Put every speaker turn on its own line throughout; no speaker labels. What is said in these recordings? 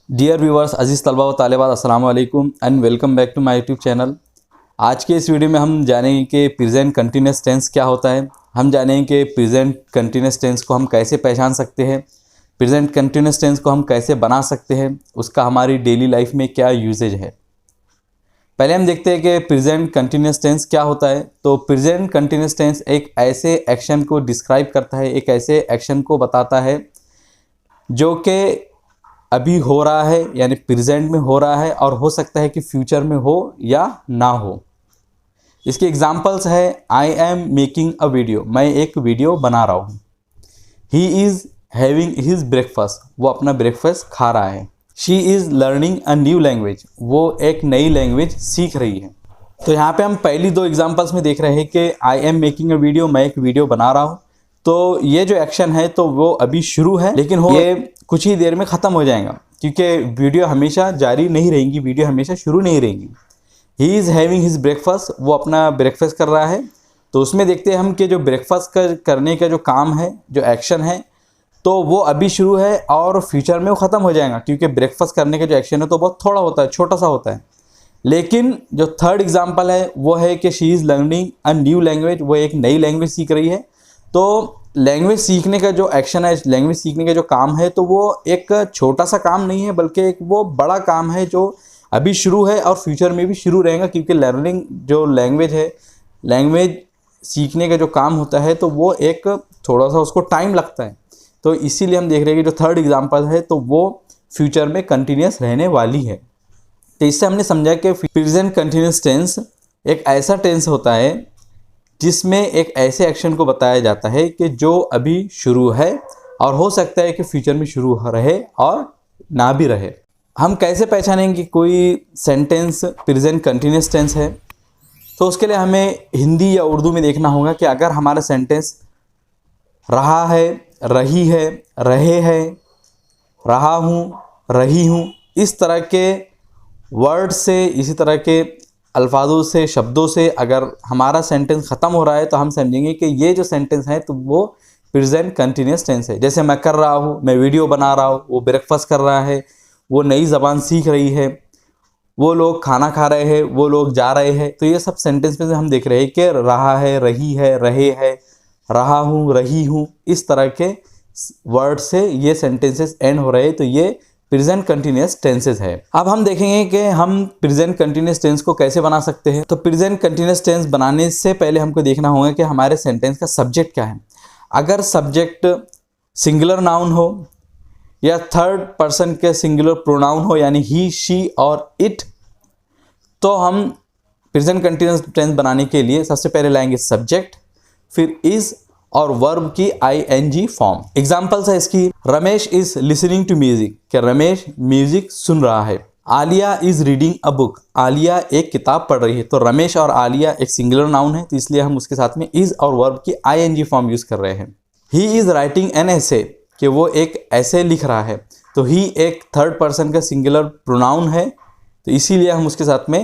Dear viewers, अजीज़ तलबा व तालिबात, अस्सलाम वालेकुम and welcome back to my YouTube channel. आज के इस वीडियो में हम जानेंगे कि प्रेजेंट कंटिन्यूस टेंस क्या होता है। हम जानेंगे कि प्रेजेंट कंटिन्यूस टेंस को हम कैसे पहचान सकते हैं, प्रेजेंट कंटिन्यूस टेंस को हम कैसे बना सकते हैं, उसका हमारी डेली लाइफ में क्या यूजेज है। पहले हम देखते हैं कि प्रेजेंट कंटिन्यूस टेंस क्या होता है। तो प्रेजेंट कंटिन्यूस टेंस एक ऐसे एक्शन को डिस्क्राइब करता है, एक ऐसे एक्शन को बताता है जो कि अभी हो रहा है, यानी प्रेजेंट में हो रहा है, और हो सकता है कि फ्यूचर में हो या ना हो। इसके एग्जांपल्स है, आई एम मेकिंग अ वीडियो, मैं एक वीडियो बना रहा हूँ। He is having his breakfast, वो अपना ब्रेकफास्ट खा रहा है। She is learning a new language, वो एक नई लैंग्वेज सीख रही है। तो यहाँ पे हम पहली दो एग्जांपल्स में देख रहे हैं कि I am making a video, मैं एक वीडियो बना रहा हूँ। तो ये जो एक्शन है तो वो अभी शुरू है, लेकिन ये कुछ ही देर में ख़त्म हो जाएगा, क्योंकि वीडियो हमेशा जारी नहीं रहेंगी, वीडियो हमेशा शुरू नहीं रहेंगी। He is having his breakfast, वो अपना ब्रेकफास्ट कर रहा है। तो उसमें देखते हैं हम कि जो ब्रेकफास्ट करने का जो काम है, जो एक्शन है, तो वो अभी शुरू है और फ्यूचर में वो ख़त्म हो जाएगा, क्योंकि ब्रेकफास्ट करने का जो एक्शन है तो बहुत थोड़ा होता है, छोटा सा होता है। लेकिन जो थर्ड एग्जाम्पल है वो है कि she is learning a new language, वो एक नई लैंग्वेज सीख रही है। तो लैंग्वेज सीखने का जो एक्शन है, लैंग्वेज सीखने का जो काम है, तो वो एक छोटा सा काम नहीं है, बल्कि एक वो बड़ा काम है जो अभी शुरू है और फ्यूचर में भी शुरू रहेगा। क्योंकि लर्निंग जो लैंग्वेज है, लैंग्वेज सीखने का जो काम होता है, तो वो एक थोड़ा सा उसको टाइम लगता है। तो इसीलिए हम देख रहे हैं कि जो थर्ड एग्जाम्पल है तो वो फ्यूचर में कंटिन्यूस रहने वाली है। तो इससे हमने समझा कि प्रेजेंट कंटिन्यूस टेंस एक ऐसा टेंस होता है जिसमें एक ऐसे एक्शन को बताया जाता है कि जो अभी शुरू है और हो सकता है कि फ्यूचर में शुरू रहे और ना भी रहे। हम कैसे पहचानेंगे कोई सेंटेंस प्रेजेंट कंटिन्यूस टेंस है? तो उसके लिए हमें हिंदी या उर्दू में देखना होगा कि अगर हमारा सेंटेंस रहा है, रही है, रहे हैं, रहा हूँ, रही हूँ, इस तरह के वर्ड से, इसी तरह के अल्फाजों से, शब्दों से अगर हमारा सेंटेंस ख़त्म हो रहा है तो हम समझेंगे कि ये जो सेंटेंस है तो वो प्रेजेंट कंटिन्यूस टेंस है। जैसे मैं कर रहा हूँ, मैं वीडियो बना रहा हूँ, वो ब्रेकफास्ट कर रहा है, वो नई ज़बान सीख रही है, वो लोग खाना खा रहे हैं, वो लोग जा रहे हैं। तो ये सब सेंटेंस में से हम देख रहे हैं कि रहा है, रही है, रहे है, रहा हूँ, रही हूँ, इस तरह के वर्ड से ये सेंटेंसेस एंड हो रहे हैं। तो ये प्रेजेंट कंटिन्यूस टेंसेस है। अब हम देखेंगे कि हम प्रेजेंट कंटिन्यूस टेंस को कैसे बना सकते हैं। तो प्रेजेंट कंटिन्यूस टेंस बनाने से पहले हमको देखना होगा कि हमारे सेंटेंस का सब्जेक्ट क्या है। अगर सब्जेक्ट सिंगुलर नाउन हो या थर्ड पर्सन के सिंगुलर प्रोनाउन हो, यानी ही, शी और इट, तो हम प्रेजेंट कंटिन्यूस टेंस बनाने के लिए सबसे पहले लाएंगे सब्जेक्ट, फिर इज और वर्ब की ing फॉर्म। एग्जाम्पल्स है इसकी, Ramesh is listening to music, कि रमेश म्यूजिक सुन रहा है। Alia is reading a book, Alia एक किताब पढ़ रही है। तो रमेश और आलिया एक सिंगुलर नाउन है, तो इसलिए हम उसके साथ में इज और वर्ब की ing फॉर्म यूज कर रहे हैं। He is writing an essay, कि वो एक ऐसे लिख रहा है। तो ही एक थर्ड पर्सन का सिंगुलर प्रोनाउन है, तो इसीलिए हम उसके साथ में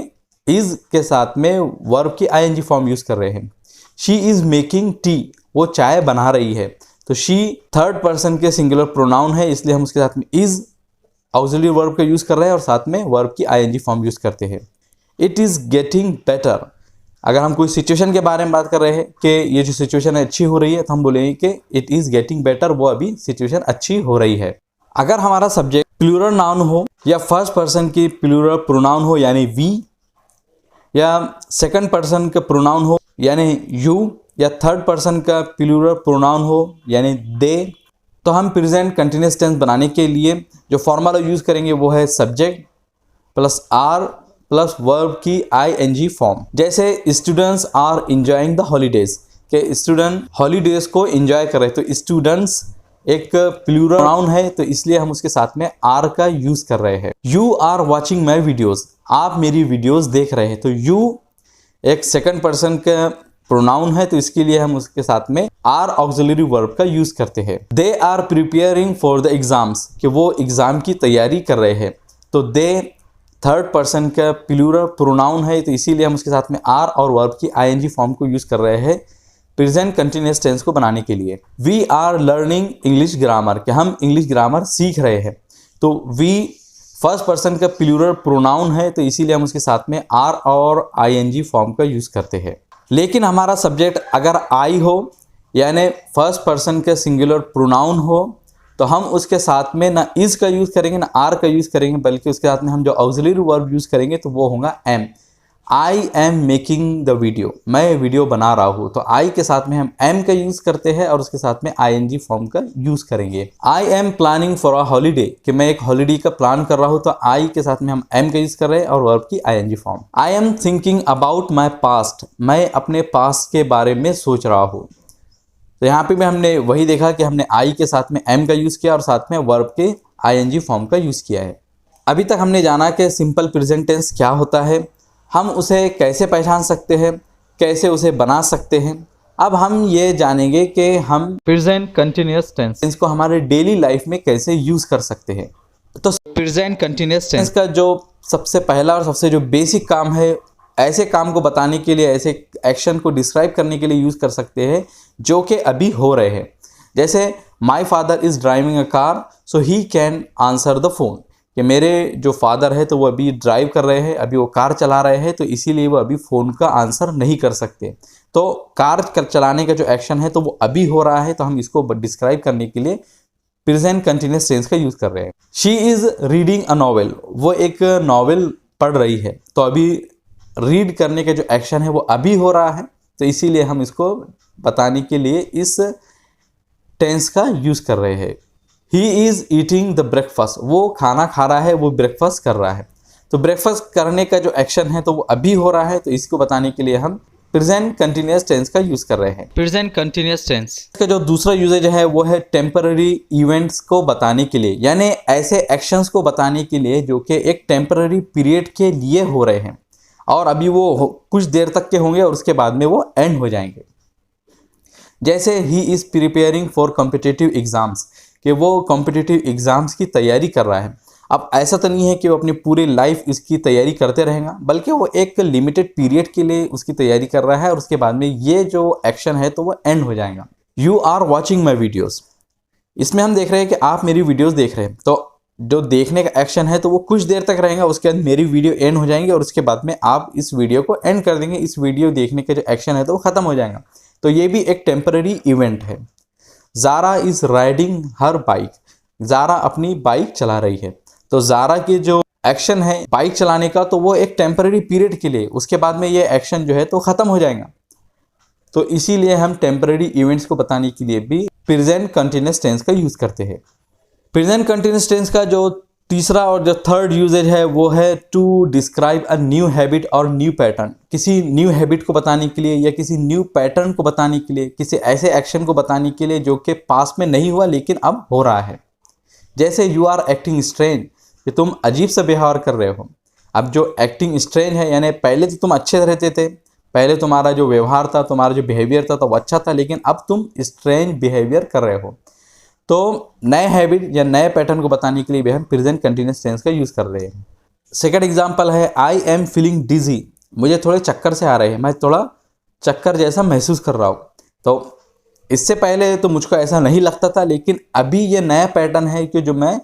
इज के साथ में वर्ब की ing फॉर्म यूज कर रहे हैं। शी इज मेकिंग टी, वो चाय बना रही है। तो शी थर्ड पर्सन के सिंगुलर प्रोनाउन है, इसलिए हम उसके साथ में इज ऑक्सिलरी वर्ब का यूज कर रहे हैं और साथ में वर्ब की ing फॉर्म यूज करते हैं। इट इज गेटिंग बेटर, अगर हम कोई सिचुएशन के बारे में बात कर रहे हैं कि ये जो सिचुएशन है अच्छी हो रही है, तो हम बोलेंगे कि इट इज गेटिंग बेटर, वो अभी सिचुएशन अच्छी हो रही है। अगर हमारा सब्जेक्ट प्लूरल नाउन हो या फर्स्ट पर्सन की प्लूरल प्रोनाउन हो यानी वी, या सेकंड पर्सन का प्रोनाउन हो यानी यू, या थर्ड पर्सन का प्लूरल प्रोनाउन हो यानी दे, तो हम प्रेजेंट कंटिन्यूस टेंस बनाने के लिए जो फॉर्मूला यूज़ करेंगे वो है subject plus are plus verb की ing फॉर्म। जैसे students are enjoying the holidays, के स्टूडेंट हॉलीडेज को एंजॉय कर रहे हैं। तो स्टूडेंट्स एक प्लूरल नाउन है, तो इसलिए हम उसके साथ में आर का यूज कर रहे हैं। You are watching my videos, आप मेरी वीडियोज देख रहे हैं। तो यू एक सेकंड पर्सन का प्रोनाउन है, तो इसके लिए हम उसके साथ में आर ऑक्सिलरी वर्ब का यूज करते हैं। They are preparing for the exams, कि वो एग्जाम की तैयारी कर रहे हैं। तो दे थर्ड पर्सन का प्लूरल प्रोनाउन है, तो इसीलिए हम उसके साथ में आर और वर्ब की ing फॉर्म को यूज कर रहे हैं प्रेजेंट कंटिन्यूस टेंस को बनाने के लिए। We are learning English grammar, कि हम इंग्लिश ग्रामर सीख रहे हैं। तो वी फर्स्ट पर्सन का प्लूरल प्रोनाउन है, तो इसीलिए हम उसके साथ में आर और आईएनजी फॉर्म का यूज़ करते हैं। लेकिन हमारा सब्जेक्ट अगर आई हो, यानी फर्स्ट पर्सन का सिंगुलर प्रोनाउन हो, तो हम उसके साथ में ना इज़ का यूज़ करेंगे ना आर का यूज़ करेंगे, बल्कि उसके साथ में हम जो ऑक्सिलरी वर्ब यूज़ करेंगे तो वो होगा am. I am making the video, मैं वीडियो बना रहा हूँ, तो आई के साथ में हम एम का यूज़ करते हैं और उसके साथ में आईएनजी फॉर्म का यूज़ करेंगे। I am planning for a holiday, कि मैं एक हॉलीडे का प्लान कर रहा हूँ, तो आई के साथ में हम एम का यूज़ कर रहे हैं और वर्ब की ING form. I am thinking about my past, मैं अपने पास्ट के बारे में सोच रहा हूँ। तो यहाँ पे भी हमने वही देखा कि हमने आई के साथ में एम का यूज़ किया और साथ में वर्ब के आईएनजी फॉर्म का यूज़ किया है। अभी तक हमने जाना कि सिंपल प्रेजेंट टेंस क्या होता है, हम उसे कैसे पहचान सकते हैं, कैसे उसे बना सकते हैं। अब हम ये जानेंगे कि हम प्रेजेंट कंटिन्यूअस टेंस को हमारे डेली लाइफ में कैसे यूज़ कर सकते हैं। तो प्रेजेंट कंटिन्यूअस टेंस का जो सबसे पहला और सबसे जो बेसिक काम है, ऐसे काम को बताने के लिए, ऐसे एक्शन को डिस्क्राइब करने के लिए यूज़ कर सकते हैं जो कि अभी हो रहे हैं। जैसे my father is driving a car so he can answer the phone, कि मेरे जो फादर है तो वो अभी ड्राइव कर रहे हैं, अभी वो कार चला रहे हैं, तो इसीलिए वो अभी फ़ोन का आंसर नहीं कर सकते। तो कार चलाने का जो एक्शन है तो वो अभी हो रहा है, तो हम इसको डिस्क्राइब करने के लिए प्रेजेंट कंटिन्यूअस टेंस का यूज़ कर रहे हैं। She is reading a novel, वो एक नॉवेल पढ़ रही है, तो अभी रीड करने का जो एक्शन है वो अभी हो रहा है, तो इसीलिए हम इसको बताने के लिए इस टेंस का यूज़ कर रहे हैं। He is eating the breakfast, वो खाना खा रहा है, वो ब्रेकफास्ट कर रहा है, तो ब्रेकफास्ट करने का जो एक्शन है तो वो अभी हो रहा है, तो इसको बताने के लिए हम प्रेजेंट कंटिन्यूअस टेंस का यूज़ कर रहे हैं। प्रेजेंट कंटिन्यूअस टेंस का जो दूसरा यूजेज है वो है टेम्पररी इवेंट्स को बताने के लिए, यानी ऐसे एक्शंस को बताने के लिए जो कि एक टेम्पररी पीरियड के लिए हो रहे हैं और अभी वो कुछ देर तक के होंगे और उसके बाद में वो एंड हो जाएंगे। जैसे he is preparing for competitive exams, कि वो कॉम्पिटिटिव एग्ज़ाम्स की तैयारी कर रहा है। अब ऐसा तो नहीं है कि वो अपनी पूरी लाइफ इसकी तैयारी करते रहेगा, बल्कि वो एक लिमिटेड पीरियड के लिए उसकी तैयारी कर रहा है और उसके बाद में ये जो एक्शन है तो वो एंड हो जाएगा। You are watching my videos, इसमें हम देख रहे हैं कि आप मेरी वीडियोज़ देख रहे हैं, तो जो देखने का एक्शन है तो वो कुछ देर तक रहेगा, उसके बाद मेरी वीडियो एंड हो जाएंगी और उसके बाद में आप इस वीडियो को एंड कर देंगे। इस वीडियो देखने का जो एक्शन है तो वो ख़त्म हो जाएगा, तो ये भी एक टेम्पररी इवेंट है। Zara is riding her bike, Zara अपनी बाइक चला रही है, तो ज़ारा की जो एक्शन है बाइक चलाने का तो वो एक टेम्पररी पीरियड के लिए, उसके बाद में ये एक्शन जो है तो ख़त्म हो जाएगा। तो इसीलिए हम टेम्पररी इवेंट्स को बताने के लिए भी प्रेजेंट कंटिन्यूअस टेंस का यूज़ करते हैं। प्रेजेंट कंटिन्यूअस टेंस का जो तीसरा और जो थर्ड यूजेज है वो है to describe a new habit और न्यू पैटर्न, किसी न्यू हैबिट को बताने के लिए या किसी न्यू पैटर्न को बताने के लिए, किसी ऐसे एक्शन को बताने के लिए जो कि पास्ट में नहीं हुआ लेकिन अब हो रहा है। जैसे यू आर एक्टिंग स्ट्रेंज, कि तुम अजीब सा व्यवहार कर रहे हो। अब जो एक्टिंग स्ट्रेंज है यानी पहले तो तुम अच्छे रहते थे, पहले तुम्हारा जो व्यवहार था, तुम्हारा जो बिहेवियर था तो वो अच्छा था, लेकिन अब तुम स्ट्रेंज बिहेवियर कर रहे हो। तो नए हैबिट या नए पैटर्न को बताने के लिए भी हम प्रेजेंट कंटिन्यूअस टेंस का यूज़ कर रहे हैं। सेकंड एग्जांपल है आई एम फीलिंग डिजी, मुझे थोड़े चक्कर से आ रहे हैं, मैं थोड़ा चक्कर जैसा महसूस कर रहा हूँ। तो इससे पहले तो मुझको ऐसा नहीं लगता था, लेकिन अभी ये नया पैटर्न है कि जो मैं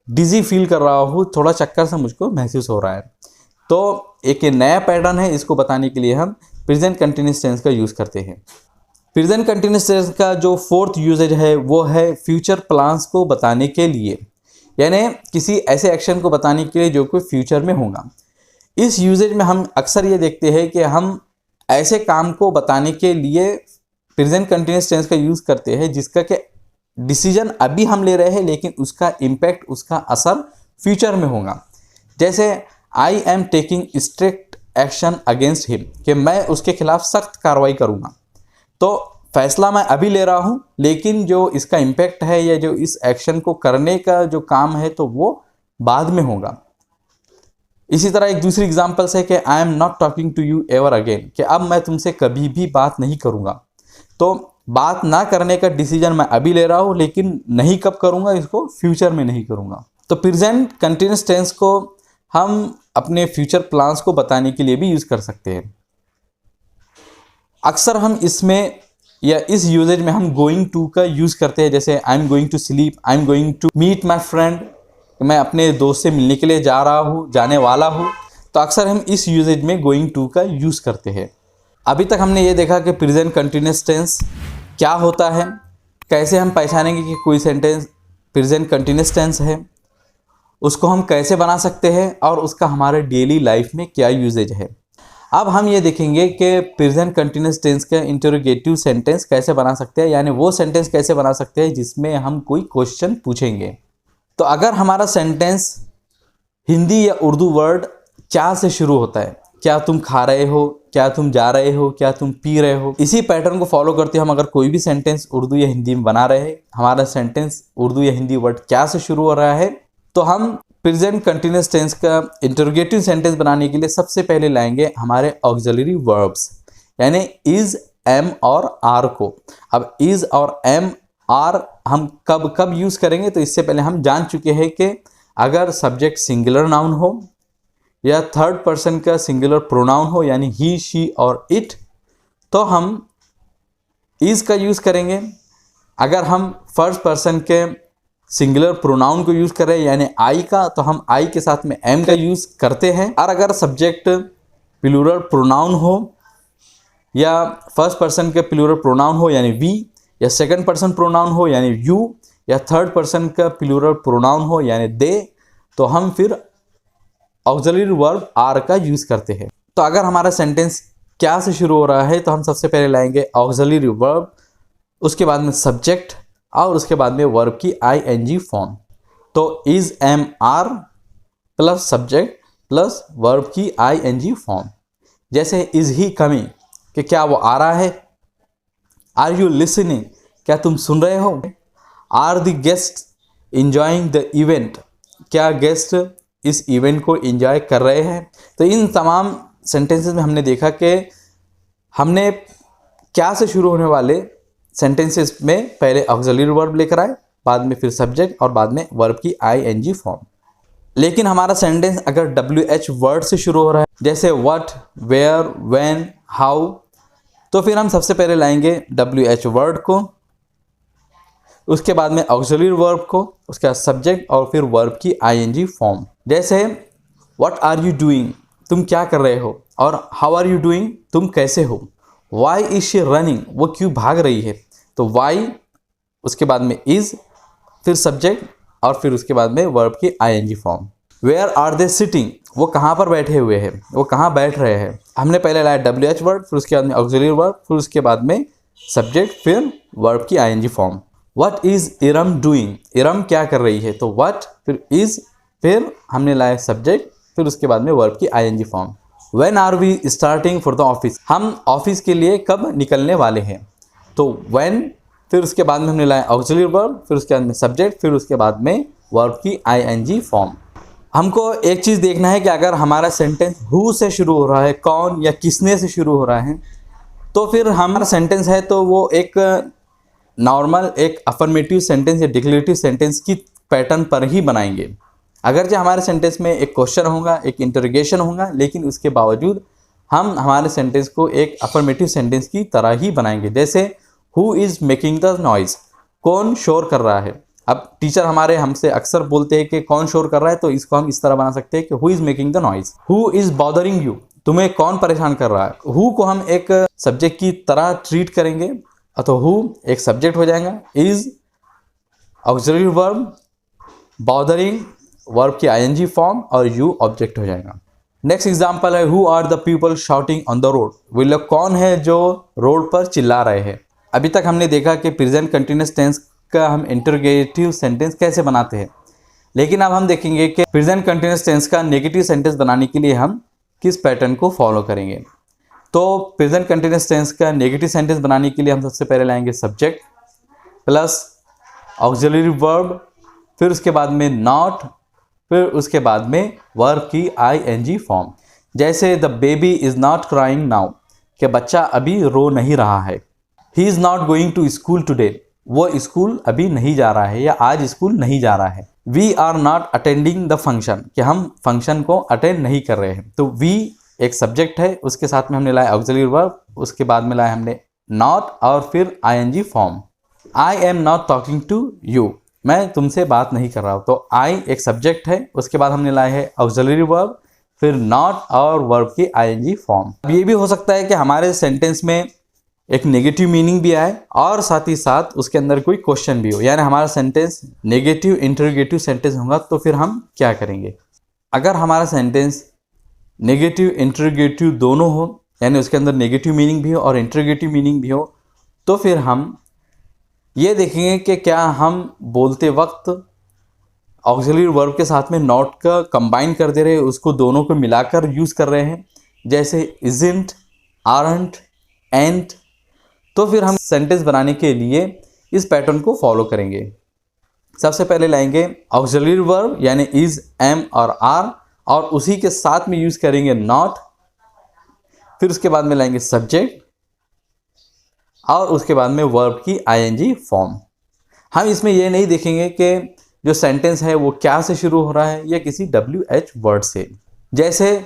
डिजी फील कर रहा हूँ, थोड़ा चक्कर से मुझको महसूस हो रहा है। तो एक नया पैटर्न है, इसको बताने के लिए हम प्रेजेंट कंटिन्यूअस टेंस का यूज़ करते हैं। प्रेजेंट कंटिन्यूअस टेंस का जो फोर्थ यूजेज है वो है फ्यूचर प्लान्स को बताने के लिए, यानी किसी ऐसे एक्शन को बताने के लिए जो कोई फ्यूचर में होगा। इस यूजेज में हम अक्सर ये देखते हैं कि हम ऐसे काम को बताने के लिए प्रेजेंट कंटिन्यूअस टेंस का यूज़ करते हैं जिसका कि डिसीजन अभी हम ले रहे हैं लेकिन उसका इम्पैक्ट, उसका असर फ्यूचर में होगा। जैसे I am taking strict action against him, कि मैं उसके खिलाफ सख्त कार्रवाई करूँगा। तो फैसला मैं अभी ले रहा हूँ लेकिन जो इसका इम्पैक्ट है या जो इस एक्शन को करने का जो काम है तो वो बाद में होगा। इसी तरह एक दूसरी एग्जांपल्स है कि I am not talking to you ever again, कि अब मैं तुमसे कभी भी बात नहीं करूँगा। तो बात ना करने का डिसीजन मैं अभी ले रहा हूँ लेकिन नहीं कब करूँगा, इसको फ्यूचर में नहीं करूँगा। तो प्रेजेंट कंटिन्यूअस टेंस को हम अपने फ्यूचर प्लान्स को बताने के लिए भी यूज़ कर सकते हैं। अक्सर हम इसमें या इस यूजेज में हम गोइंग टू का यूज़ करते हैं, जैसे I am going to sleep, I am going to meet my friend, कि मैं अपने दोस्त से मिलने के लिए जा रहा हूँ, जाने वाला हूँ, तो अक्सर हम इस यूजेज में गोइंग टू का यूज़ करते हैं। अभी तक हमने ये देखा कि प्रेजेंट कंटिन्यूअस टेंस क्या होता है, कैसे हम पहचानेंगे कि कोई सेंटेंस प्रेजेंट कंटिन्यूअस टेंस है, उसको हम कैसे बना सकते हैं और उसका हमारे डेली लाइफ में क्या यूजेज है। अब हम ये देखेंगे कि प्रेजेंट कंटिन्यूअस टेंस का इंटरोगेटिव सेंटेंस कैसे बना सकते हैं, यानी वो सेंटेंस कैसे बना सकते हैं जिसमें हम कोई क्वेश्चन पूछेंगे। तो अगर हमारा सेंटेंस हिंदी या उर्दू वर्ड क्या से शुरू होता है, क्या तुम खा रहे हो, क्या तुम जा रहे हो, क्या तुम पी रहे हो, इसी पैटर्न को फॉलो करते हम अगर कोई भी सेंटेंस उर्दू या हिंदी में बना रहे हैं, हमारा सेंटेंस उर्दू या हिंदी वर्ड क्या से शुरू हो रहा है, तो हम प्रेजेंट कंटिन्यूअस टेंस का इंटरोगेटिव सेंटेंस बनाने के लिए सबसे पहले लाएंगे हमारे ऑक्सिलरी वर्ब्स, यानी इज, एम और आर को। अब इज और एम आर हम कब कब यूज करेंगे, तो इससे पहले हम जान चुके हैं कि अगर सब्जेक्ट सिंगुलर नाउन हो या थर्ड पर्सन का सिंगुलर प्रोनाउन हो, यानी ही, शी और इट, तो हम इज का यूज करेंगे। अगर हम फर्स्ट पर्सन के सिंगुलर प्रोनाउन को यूज कर रहे हैं यानी आई का, तो हम आई के साथ में एम का यूज करते हैं। और अगर सब्जेक्ट प्लूरल प्रोनाउन हो या फर्स्ट पर्सन के प्लूरल प्रोनाउन हो यानी वी, या सेकंड पर्सन प्रोनाउन हो यानी यू, या थर्ड पर्सन का प्लूरल प्रोनाउन हो यानी दे, तो हम फिर ऑक्सिलरी वर्ब आर का यूज करते हैं। तो अगर हमारा सेंटेंस क्या से शुरू हो रहा है, तो हम सबसे पहले लाएंगे ऑक्सिलरी वर्ब, उसके बाद में सब्जेक्ट और उसके बाद में वर्ब की आईएनजी फॉर्म। तो is, am, are plus subject plus verb की आईएनजी फॉर्म। जैसे इज ही कमिंग, कि क्या वो आ रहा है। आर यू लिसनिंग, क्या तुम सुन रहे हो। Are the guest enjoying the event, क्या गेस्ट इस इवेंट को एंजॉय कर रहे हैं। तो इन तमाम सेंटेंसेस में हमने देखा कि हमने क्या से शुरू होने वाले सेंटेंसेस में पहले ऑक्सिलरी वर्ब लेकर आए, बाद में फिर सब्जेक्ट और बाद में वर्ब की आईएनजी फॉर्म। लेकिन हमारा सेंटेंस अगर WH वर्ड से शुरू हो रहा है, जैसे व्हाट, वेयर, व्हेन, हाउ, तो फिर हम सबसे पहले लाएंगे WH वर्ड को, उसके बाद में ऑक्सिलरी वर्ब को, उसके बाद सब्जेक्ट और फिर वर्ब की आईएनजी फॉर्म। जैसे व्हाट आर यू डूइंग, तुम क्या कर रहे हो, और हाउ आर यू डूइंग, तुम कैसे हो। वाई इज शी रनिंग, वो क्यों भाग रही है। तो वाई, उसके बाद में इज, फिर सब्जेक्ट और फिर उसके बाद में वर्ब की ING form. Where are they sitting, वो कहाँ पर बैठे हुए हैं, वो कहाँ बैठ रहे हैं। हमने पहले लाया WH वर्ड, फिर उसके बाद में ऑक्सिलरी वर्ब, फिर उसके बाद में सब्जेक्ट, फिर वर्ब की ING form. What is Iram doing, Iram क्या कर रही है। तो व्हाट, फिर इज, फिर हमने लाया सब्जेक्ट, फिर उसके बाद में वर्ब की ING form. When are we starting for the office, हम ऑफिस के लिए कब निकलने वाले हैं। तो व्हेन, फिर उसके बाद में हमने लाया ऑक्सिलरी वर्ब, फिर उसके बाद में सब्जेक्ट, फिर उसके बाद में वर्ब की आईएनजी फॉर्म। हमको एक चीज़ देखना है कि अगर हमारा सेंटेंस हु से शुरू हो रहा है, कौन या किसने से शुरू हो रहा है, तो फिर हमारा सेंटेंस है तो वो एक नॉर्मल एक अफर्मेटिव सेंटेंस या डिक्लेरेटिव सेंटेंस की पैटर्न पर ही बनाएंगे। अगर जो हमारे सेंटेंस में एक क्वेश्चन होगा, एक इंटरोगेशन होगा, लेकिन उसके बावजूद हम हमारे सेंटेंस को एक अफर्मेटिव सेंटेंस की तरह ही बनाएंगे। जैसे who is making the noise, कौन शोर कर रहा है। अब टीचर हमारे हमसे अक्सर बोलते हैं कि कौन शोर कर रहा है, तो इसको हम इस तरह बना सकते हैं कि who is making the noise. Who is bothering you, तुम्हें कौन परेशान कर रहा है। हु को हम एक सब्जेक्ट की तरह ट्रीट करेंगे, तो हु एक सब्जेक्ट हो जाएगा, is auxiliary verb, bothering verb की आईएनजी फॉर्म और यू ऑब्जेक्ट हो जाएगा। नेक्स्ट एग्जांपल है who are the people shouting on the road, वे लोग कौन है जो रोड पर चिल्ला रहे हैं। अभी तक हमने देखा कि प्रेजेंट कंटिन्यूअस टेंस का हम इंटरोगेटिव सेंटेंस कैसे बनाते हैं, लेकिन अब हम देखेंगे कि प्रेजेंट कंटिन्यूअस टेंस का नेगेटिव सेंटेंस बनाने के लिए हम किस पैटर्न को फॉलो करेंगे। तो प्रेजेंट कंटिन्यूअस टेंस का नेगेटिव सेंटेंस बनाने के लिए हम सबसे पहले लाएंगे सब्जेक्ट प्लस ऑक्सिलरी वर्ब, फिर उसके बाद में नॉट, फिर उसके बाद में वर्ब की आईएनजी फॉर्म। जैसे the baby is not crying now, कि बच्चा अभी रो नहीं रहा है। He is not going to school today, वो स्कूल अभी नहीं जा रहा है या आज स्कूल नहीं जा रहा है। We are not attending the function, कि हम फंक्शन को अटेंड नहीं कर रहे हैं। तो वी एक सब्जेक्ट है, उसके साथ में हमने लाया ऑक्सिलरी वर्ब, उसके बाद में लाया हमने नॉट और फिर ING form. I am not talking to you, मैं तुमसे बात नहीं कर रहा हूँ। तो आई एक सब्जेक्ट है, उसके बाद हमने लाया है ऑक्सिलरी वर्ब, फिर नॉट और वर्ब की आईएनजी फॉर्म। अब ये भी हो सकता है कि हमारे सेंटेंस में एक नेगेटिव मीनिंग भी आए और साथ ही साथ उसके अंदर कोई क्वेश्चन भी हो, यानी हमारा सेंटेंस नेगेटिव इंटरोगेटिव सेंटेंस होगा। तो फिर हम क्या करेंगे? अगर हमारा सेंटेंस नेगेटिव इंटरोगेटिव दोनों हो, यानी उसके अंदर नेगेटिव मीनिंग भी हो और इंटरोगेटिव मीनिंग भी हो, तो फिर हम ये देखेंगे कि क्या हम बोलते वक्त ऑक्सिलरी वर्ब के साथ में नॉट का कंबाइन कर दे रहे हैं, उसको दोनों को मिलाकर यूज़ कर रहे हैं, जैसे इजंट, आरंट, एंड। तो फिर हम सेंटेंस बनाने के लिए इस पैटर्न को फॉलो करेंगे। सबसे पहले लाएंगे ऑक्सिलरी वर्ब यानी इज, एम और आर, और उसी के साथ में यूज़ करेंगे नॉट। फिर उसके बाद में लाएंगे सब्जेक्ट और उसके बाद में वर्ब की आईएनजी फॉर्म। हम इसमें यह नहीं देखेंगे कि जो सेंटेंस है वो क्या से शुरू हो रहा है या किसी WH वर्ड से, जैसे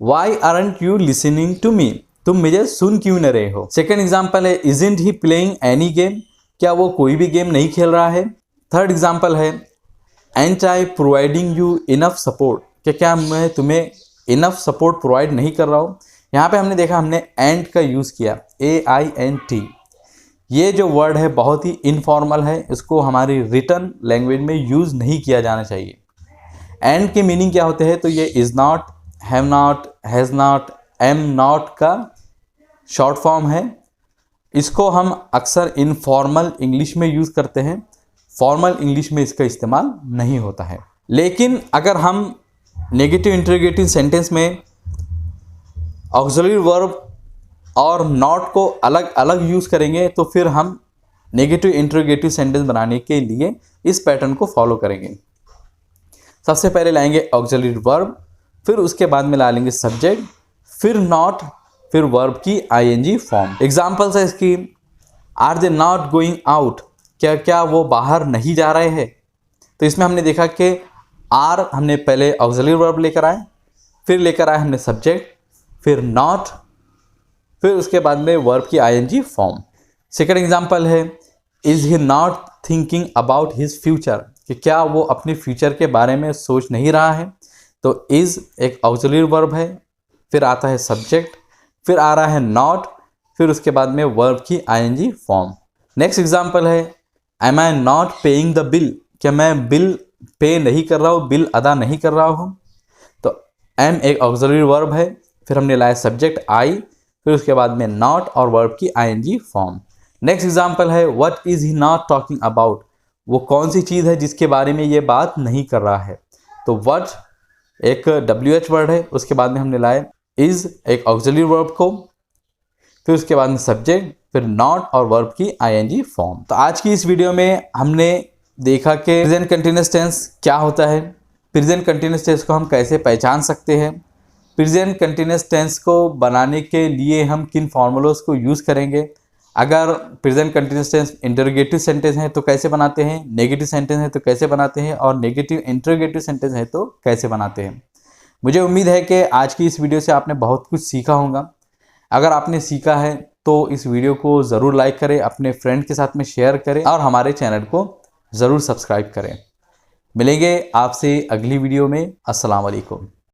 why aren't you listening to me, तुम मुझे सुन क्यों न रहे हो। सेकेंड एग्जाम्पल है isn't he playing any game, क्या वो कोई भी गेम नहीं खेल रहा है। थर्ड एग्जाम्पल है एंट आई प्रोवाइडिंग यू इनफ सपोर्ट, क्या मैं तुम्हें इनफ सपोर्ट प्रोवाइड नहीं कर रहा हूँ। यहाँ पे हमने देखा हमने एंड का यूज़ किया, AINT। ये जो वर्ड है बहुत ही इनफॉर्मल है, इसको हमारी रिटन लैंग्वेज में यूज़ नहीं किया जाना चाहिए। एंड के मीनिंग क्या होते हैं? तो ये is not, have not, has not, am not का शॉर्ट फॉर्म है। इसको हम अक्सर इनफॉर्मल इंग्लिश में यूज़ करते हैं, फॉर्मल इंग्लिश में इसका इस्तेमाल नहीं होता है। लेकिन अगर हम नेगेटिव इंटरोगेटिव सेंटेंस में ऑक्सिलरी वर्ब और नॉट को अलग अलग यूज़ करेंगे तो फिर हम नेगेटिव इंटरोगेटिव सेंटेंस बनाने के लिए इस पैटर्न को फॉलो करेंगे। सबसे पहले लाएंगे ऑक्सिलरी वर्ब, फिर उसके बाद में ला लेंगे सब्जेक्ट, फिर नॉट, फिर वर्ब की आईएनजी फॉर्म। एग्जाम्पल्स है इसकी, are they not going out, क्या वो बाहर नहीं जा रहे हैं। तो इसमें हमने देखा कि आर हमने पहले ऑक्सिलरी वर्ब लेकर आए, फिर लेकर आए हमने सब्जेक्ट, फिर नॉट, फिर उसके बाद में वर्ब की आईएनजी फॉर्म। सेकेंड एग्जाम्पल है is he not thinking about his future, कि क्या वो अपने फ्यूचर के बारे में सोच नहीं रहा है। तो इज एक ऑक्सिलरी वर्ब है, फिर आता है सब्जेक्ट, फिर आ रहा है नॉट, फिर उसके बाद में वर्ब की आईएनजी फॉर्म। नेक्स्ट एग्जाम्पल है am I not paying the bill, क्या मैं बिल पे नहीं कर रहा हूँ, बिल अदा नहीं कर रहा हूँ। तो एम एक ऑक्सिलरी वर्ब है, फिर हमने लाया सब्जेक्ट आई, फिर उसके बाद में नॉट और वर्ब की आईएनजी फॉर्म। नेक्स्ट एग्जाम्पल है what is he not talking about, वो कौन सी चीज़ है जिसके बारे में ये बात नहीं कर रहा है। तो व्हाट एक WH वर्ड है, उसके बाद में हमने लाया इज एक ऑक्सिलरी वर्ब को, फिर उसके बाद में सब्जेक्ट, फिर नॉट और वर्ब की आईएनजी फॉर्म। तो आज की इस वीडियो में हमने देखा कि प्रेजेंट कंटिन्यूअस टेंस क्या होता है, प्रेजेंट कंटिन्यूअस टेंस को हम कैसे पहचान सकते हैं, प्रेजेंट कंटिन्यूअस टेंस को बनाने के लिए हम किन फॉर्मूलोज को यूज़ करेंगे, अगर present continuous tense interrogative sentence है तो कैसे बनाते हैं, नेगेटिव सेंटेंस है तो कैसे बनाते हैं, और नेगेटिव इंटरोगेटिव सेंटेंस है तो कैसे बनाते हैं। मुझे उम्मीद है कि आज की इस वीडियो से आपने बहुत कुछ सीखा होगा। अगर आपने सीखा है तो इस वीडियो को ज़रूर लाइक करें, अपने फ्रेंड के साथ में शेयर करें और हमारे चैनल को ज़रूर सब्सक्राइब करें। मिलेंगे आपसे अगली वीडियो में। अस्सलाम वालेकुम।